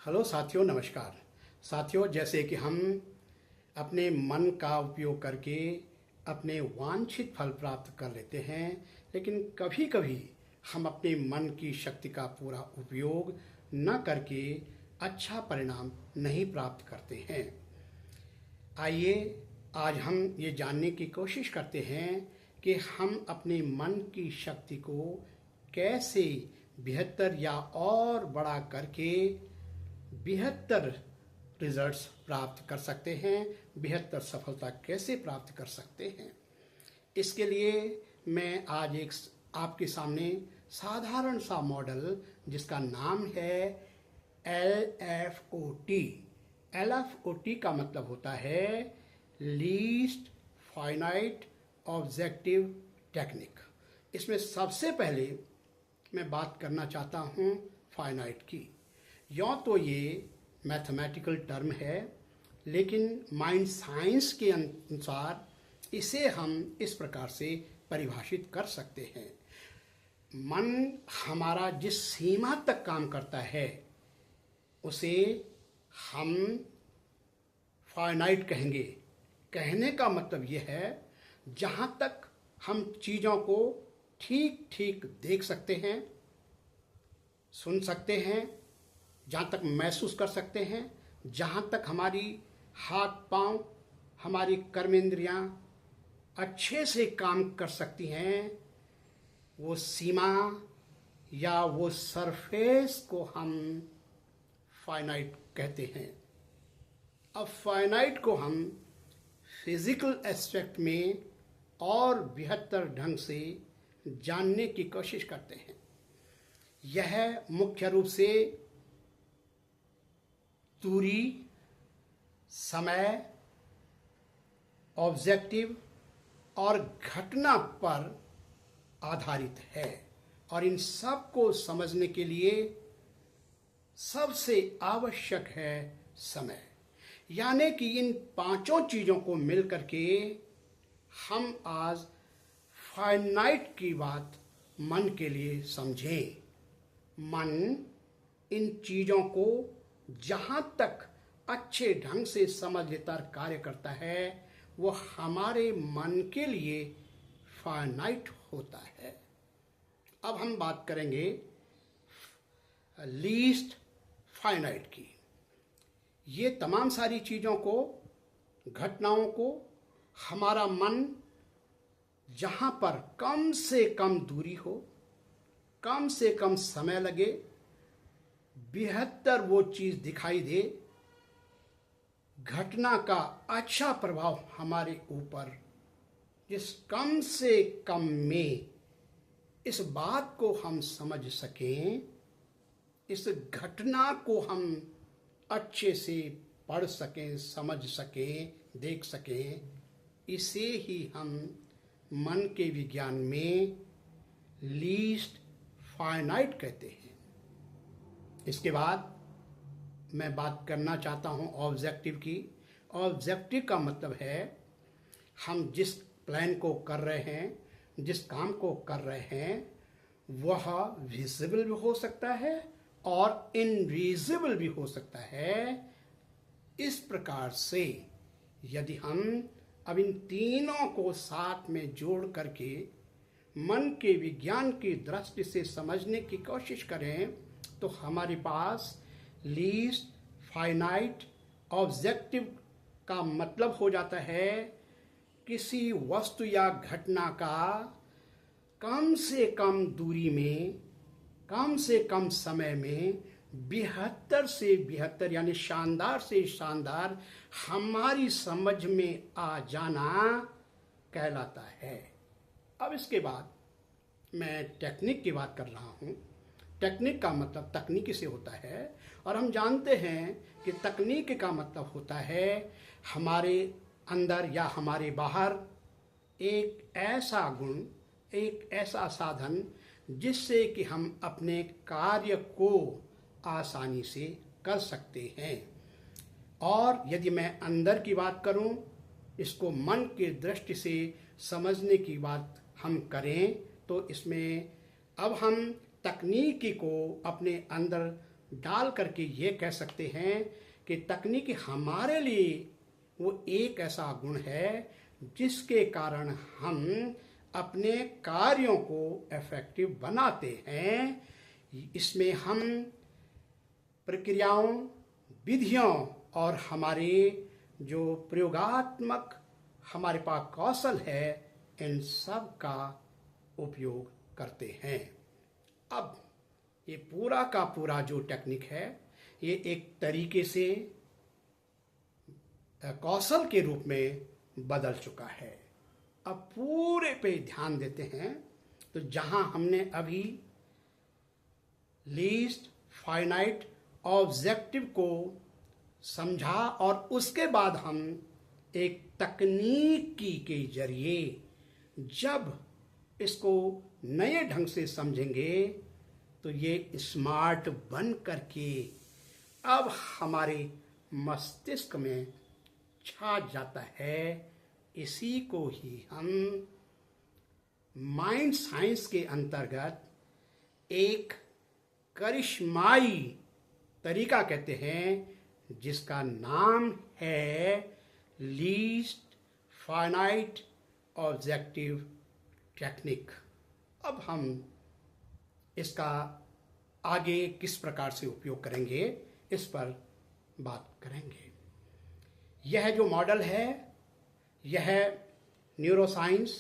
Hello साथियों, नमस्कार। साथियों, जैसे कि हम अपने मन का उपयोग करके अपने वांछित फल प्राप्त कर लेते हैं, लेकिन कभी कभी हम अपने मन की शक्ति का पूरा उपयोग न करके अच्छा परिणाम नहीं प्राप्त करते हैं। आइए आज हम ये जानने की कोशिश करते हैं कि हम अपने मन की शक्ति को कैसे बेहतर या और बड़ा करके बेहतर रिजल्ट्स प्राप्त कर सकते हैं, बेहतर सफलता कैसे प्राप्त कर सकते हैं। इसके लिए मैं आज एक आपके सामने साधारण सा मॉडल जिसका नाम है LFOT। LFOT का मतलब होता है लीस्ट फाइनाइट ऑब्जेक्टिव टेक्निक। इसमें सबसे पहले मैं बात करना चाहता हूँ फाइनाइट की। यूँ तो ये मैथमेटिकल टर्म है, लेकिन माइंड साइंस के अनुसार इसे हम इस प्रकार से परिभाषित कर सकते हैं। मन हमारा जिस सीमा तक काम करता है उसे हम फाइनाइट कहेंगे। कहने का मतलब ये है जहाँ तक हम चीज़ों को ठीक ठीक देख सकते हैं, सुन सकते हैं, जहाँ तक महसूस कर सकते हैं, जहाँ तक हमारी हाथ पांव, हमारी कर्मेंद्रियाँ अच्छे से काम कर सकती हैं, वो सीमा या वो सरफेस को हम फाइनाइट कहते हैं। अब फाइनाइट को हम फिजिकल एस्पेक्ट में और बेहतर ढंग से जानने की कोशिश करते हैं। यह मुख्य रूप से दूरी, समय, ऑब्जेक्टिव और घटना पर आधारित है, और इन सब को समझने के लिए सबसे आवश्यक है समय। यानी कि इन पांचों चीज़ों को मिलकर के हम आज फाइनाइट की बात मन के लिए समझें। मन इन चीज़ों को जहाँ तक अच्छे ढंग से समझ लेता कार्य करता है, वो हमारे मन के लिए फाइनाइट होता है। अब हम बात करेंगे लीस्ट फाइनाइट की। ये तमाम सारी चीज़ों को, घटनाओं को हमारा मन जहाँ पर कम से कम दूरी हो, कम से कम समय लगे, बेहतर वो चीज़ दिखाई दे, घटना का अच्छा प्रभाव हमारे ऊपर जिस कम से कम में इस बात को हम समझ सकें, इस घटना को हम अच्छे से पढ़ सकें, समझ सकें, देख सकें, इसे ही हम मन के विज्ञान में लीस्ट फाइनाइट कहते हैं। इसके बाद मैं बात करना चाहता हूँ ऑब्जेक्टिव की। ऑब्जेक्टिव का मतलब है हम जिस प्लान को कर रहे हैं, जिस काम को कर रहे हैं, वह विजिबल भी हो सकता है और इनविजिबल भी हो सकता है। इस प्रकार से यदि हम अब इन तीनों को साथ में जोड़ करके मन के विज्ञान की दृष्टि से समझने की कोशिश करें, तो हमारे पास लीस्ट फाइनाइट ऑब्जेक्टिव का मतलब हो जाता है किसी वस्तु या घटना का कम से कम दूरी में, कम से कम समय में बेहतर से बेहतर यानी शानदार से शानदार हमारी समझ में आ जाना कहलाता है। अब इसके बाद मैं टेक्निक की बात कर रहा हूँ। टेक्निक का मतलब तकनीकी से होता है, और हम जानते हैं कि तकनीक का मतलब होता है हमारे अंदर या हमारे बाहर एक ऐसा गुण, एक ऐसा साधन जिससे कि हम अपने कार्य को आसानी से कर सकते हैं। और यदि मैं अंदर की बात करूं, इसको मन के दृष्टि से समझने की बात हम करें, तो इसमें अब हम तकनीकी को अपने अंदर डाल करके ये कह सकते हैं कि तकनीक हमारे लिए वो एक ऐसा गुण है जिसके कारण हम अपने कार्यों को इफेक्टिव बनाते हैं। इसमें हम प्रक्रियाओं, विधियों और हमारे जो प्रयोगात्मक हमारे पास कौशल है, इन सब का उपयोग करते हैं। अब ये पूरा का पूरा जो टेक्निक है, ये एक तरीके से कौशल के रूप में बदल चुका है। अब पूरे पे ध्यान देते हैं तो जहां हमने अभी लीस्ट फाइनाइट ऑब्जेक्टिव को समझा और उसके बाद हम एक तकनीकी के जरिए जब इसको नए ढंग से समझेंगे तो ये स्मार्ट बन करके अब हमारे मस्तिष्क में छा जाता है। इसी को ही हम माइंड साइंस के अंतर्गत एक करिश्माई तरीका कहते हैं, जिसका नाम है लीस्ट फाइनाइट ऑब्जेक्टिव टेक्निक। अब हम इसका आगे किस प्रकार से उपयोग करेंगे, इस पर बात करेंगे। यह जो मॉडल है, यह न्यूरोसाइंस,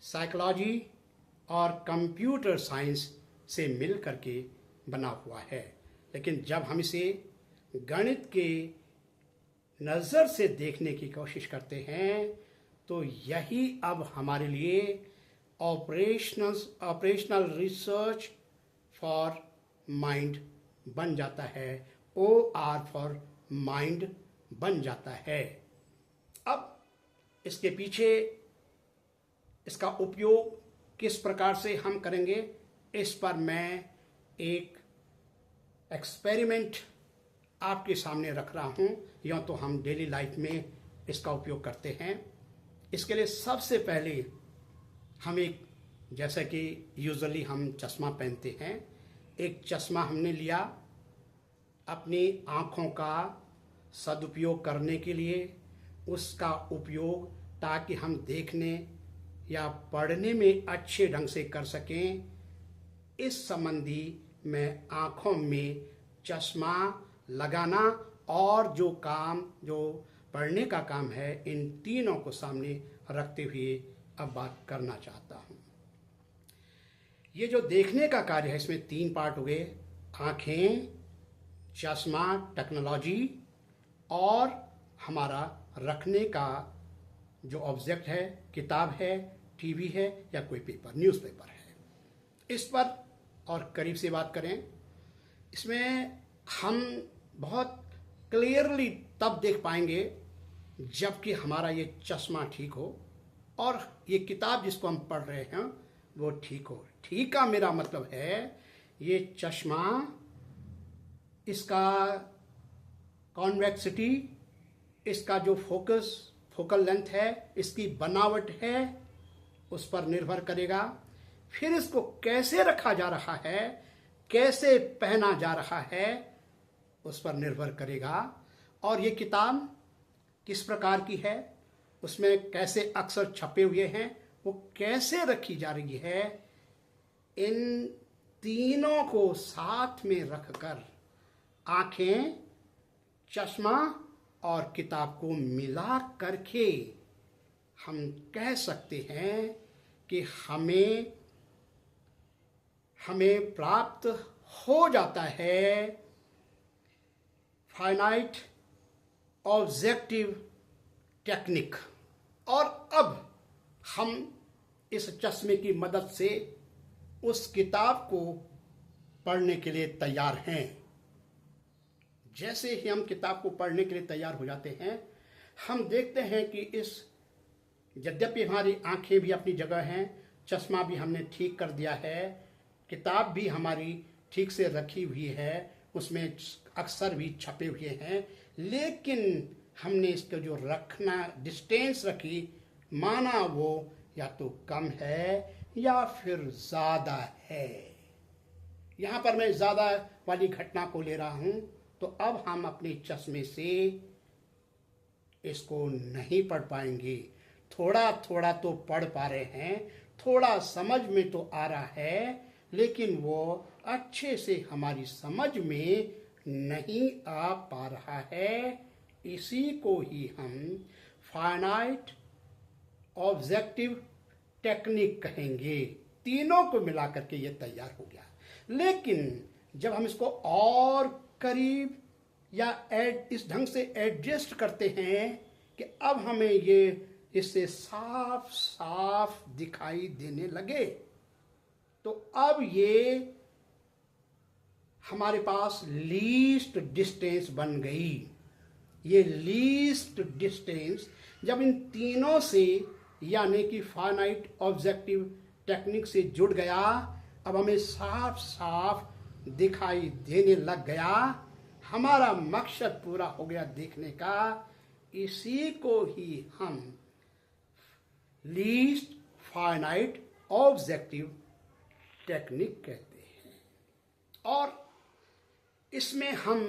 साइकोलॉजी और कंप्यूटर साइंस से मिल करके बना हुआ है। लेकिन जब हम इसे गणित के नज़र से देखने की कोशिश करते हैं तो यही अब हमारे लिए ऑपरेशनल रिसर्च फॉर माइंड बन जाता है। OR फॉर माइंड बन जाता है। अब इसके पीछे इसका उपयोग किस प्रकार से हम करेंगे, इस पर मैं एक एक्सपेरिमेंट आपके सामने रख रहा हूँ। या तो हम डेली लाइफ में इसका उपयोग करते हैं। इसके लिए सबसे पहले हम एक, जैसा कि यूजुअली हम चश्मा पहनते हैं, एक चश्मा हमने लिया अपनी आँखों का सदुपयोग करने के लिए, उसका उपयोग ताकि हम देखने या पढ़ने में अच्छे ढंग से कर सकें। इस संबंधी मैं आँखों में चश्मा लगाना और जो पढ़ने का काम है, इन तीनों को सामने रखते हुए अब बात करना चाहता हूँ। ये जो देखने का कार्य है, इसमें 3 पार्ट हो गए: आँखें, चश्मा, टेक्नोलॉजी, और हमारा रखने का जो ऑब्जेक्ट है, किताब है, टीवी है या कोई पेपर, न्यूज़पेपर है। इस पर और करीब से बात करें, इसमें हम बहुत क्लियरली तब देख पाएंगे जबकि हमारा ये चश्मा ठीक हो और ये किताब जिसको हम पढ़ रहे हैं वो ठीक हो। ठीक का मेरा मतलब है ये चश्मा, इसका कॉन्वेक्सिटी, इसका जो फोकल लेंथ है, इसकी बनावट है, उस पर निर्भर करेगा। फिर इसको कैसे रखा जा रहा है, कैसे पहना जा रहा है, उस पर निर्भर करेगा। और ये किताब किस प्रकार की है, उसमें कैसे अक्षर छपे हुए हैं, वो कैसे रखी जा रही है, इन तीनों को साथ में रखकर आंखें, चश्मा और किताब को मिला करके हम कह सकते हैं कि हमें प्राप्त हो जाता है फाइनाइट ऑब्जेक्टिव टेक्निक। और अब हम इस चश्मे की मदद से उस किताब को पढ़ने के लिए तैयार हैं। जैसे ही हम किताब को पढ़ने के लिए तैयार हो जाते हैं, हम देखते हैं कि यद्यपि हमारी आंखें भी अपनी जगह हैं, चश्मा भी हमने ठीक कर दिया है, किताब भी हमारी ठीक से रखी हुई है, उसमें अक्षर भी छपे हुए हैं, लेकिन हमने इसको जो रखना डिस्टेंस रखी, माना वो या तो कम है या फिर ज़्यादा है। यहाँ पर मैं ज़्यादा वाली घटना को ले रहा हूँ, तो अब हम अपने चश्मे से इसको नहीं पढ़ पाएंगे। थोड़ा थोड़ा तो पढ़ पा रहे हैं, थोड़ा समझ में तो आ रहा है, लेकिन वो अच्छे से हमारी समझ में नहीं आ पा रहा है। इसी को ही हम फाइनाइट ऑब्जेक्टिव टेक्निक कहेंगे। तीनों को मिलाकर के ये तैयार हो गया। लेकिन जब हम इसको और करीब या इस ढंग से एडजस्ट करते हैं कि अब हमें ये इससे साफ साफ दिखाई देने लगे, तो अब ये हमारे पास लीस्ट डिस्टेंस बन गई। ये लीस्ट डिस्टेंस जब इन तीनों से यानी कि फाइनाइट ऑब्जेक्टिव टेक्निक से जुड़ गया, अब हमें साफ साफ दिखाई देने लग गया। हमारा मकसद पूरा हो गया देखने का। इसी को ही हम लीस्ट फाइनाइट ऑब्जेक्टिव टेक्निक कहते हैं। और इसमें हम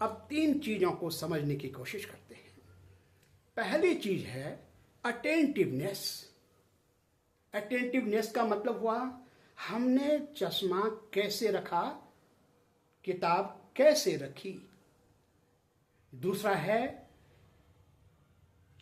अब 3 चीजों को समझने की कोशिश करते हैं। पहली चीज है अटेंटिवनेस। अटेंटिवनेस का मतलब हुआ हमने चश्मा कैसे रखा, किताब कैसे रखी। दूसरा है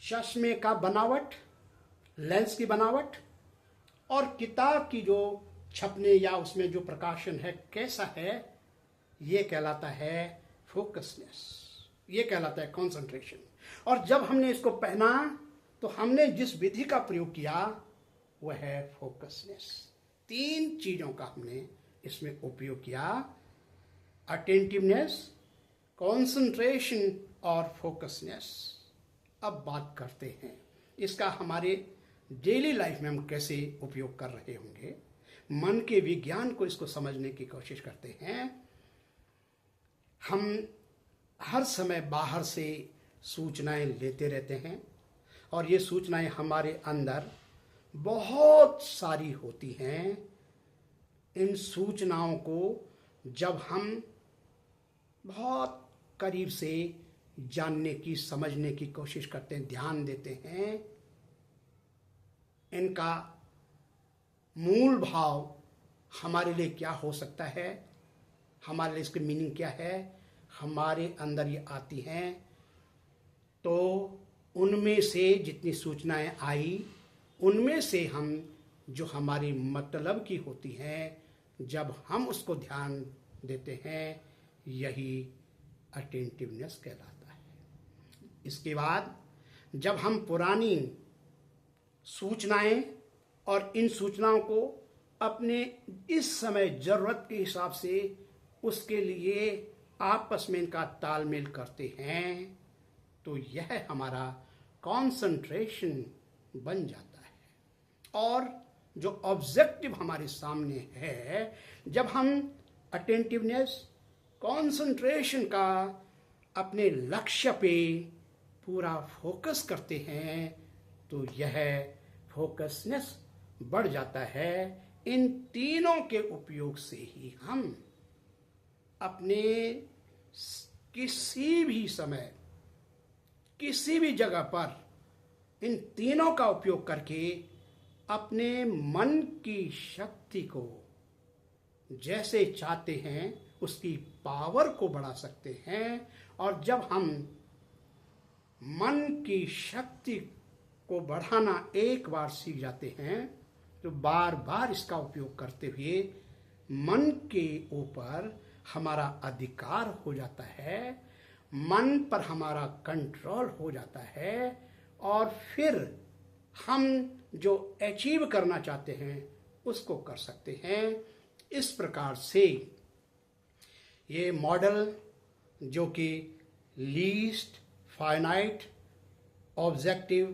चश्मे का बनावट, लेंस की बनावट, और किताब की जो छपने या उसमें जो प्रकाशन है कैसा है, ये कहलाता है फोकसनेस, ये कहलाता है कंसंट्रेशन। और जब हमने इसको पहना तो हमने जिस विधि का प्रयोग किया वह है फोकसनेस। 3 चीजों का हमने इसमें उपयोग किया, अटेंटिवनेस, कंसंट्रेशन और फोकसनेस। अब बात करते हैं इसका हमारे डेली लाइफ में हम कैसे उपयोग कर रहे होंगे। मन के विज्ञान को इसको समझने की कोशिश करते हैं। हम हर समय बाहर से सूचनाएं लेते रहते हैं और ये सूचनाएं हमारे अंदर बहुत सारी होती हैं। इन सूचनाओं को जब हम बहुत करीब से जानने की, समझने की कोशिश करते हैं, ध्यान देते हैं, इनका मूल भाव हमारे लिए क्या हो सकता है, हमारे लिए इसकी मीनिंग क्या है, हमारे अंदर ये आती हैं, तो उनमें से जितनी सूचनाएं आई, उनमें से हम जो हमारी मतलब की होती हैं, जब हम उसको ध्यान देते हैं, यही अटेंटिवनेस कहलाता है। इसके बाद जब हम पुरानी सूचनाएं और इन सूचनाओं को अपने इस समय जरूरत के हिसाब से उसके लिए आपस में इनका तालमेल करते हैं, तो यह हमारा कंसंट्रेशन बन जाता है। और जो ऑब्जेक्टिव हमारे सामने है, जब हम अटेंटिवनेस, कंसंट्रेशन का अपने लक्ष्य पे पूरा फोकस करते हैं, तो यह फोकसनेस बढ़ जाता है। इन तीनों के उपयोग से ही हम अपने किसी भी समय, किसी भी जगह पर इन तीनों का उपयोग करके अपने मन की शक्ति को जैसे चाहते हैं उसकी पावर को बढ़ा सकते हैं। और जब हम मन की शक्ति को बढ़ाना एक बार सीख जाते हैं, तो बार बार इसका उपयोग करते हुए मन के ऊपर हमारा अधिकार हो जाता है, मन पर हमारा कंट्रोल हो जाता है, और फिर हम जो अचीव करना चाहते हैं उसको कर सकते हैं। इस प्रकार से ये मॉडल जो कि लीस्ट फाइनाइट ऑब्जेक्टिव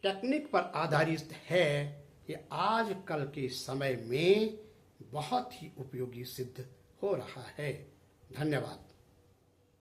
टेक्निक पर आधारित है, ये आजकल के समय में बहुत ही उपयोगी सिद्ध हो रहा है। धन्यवाद।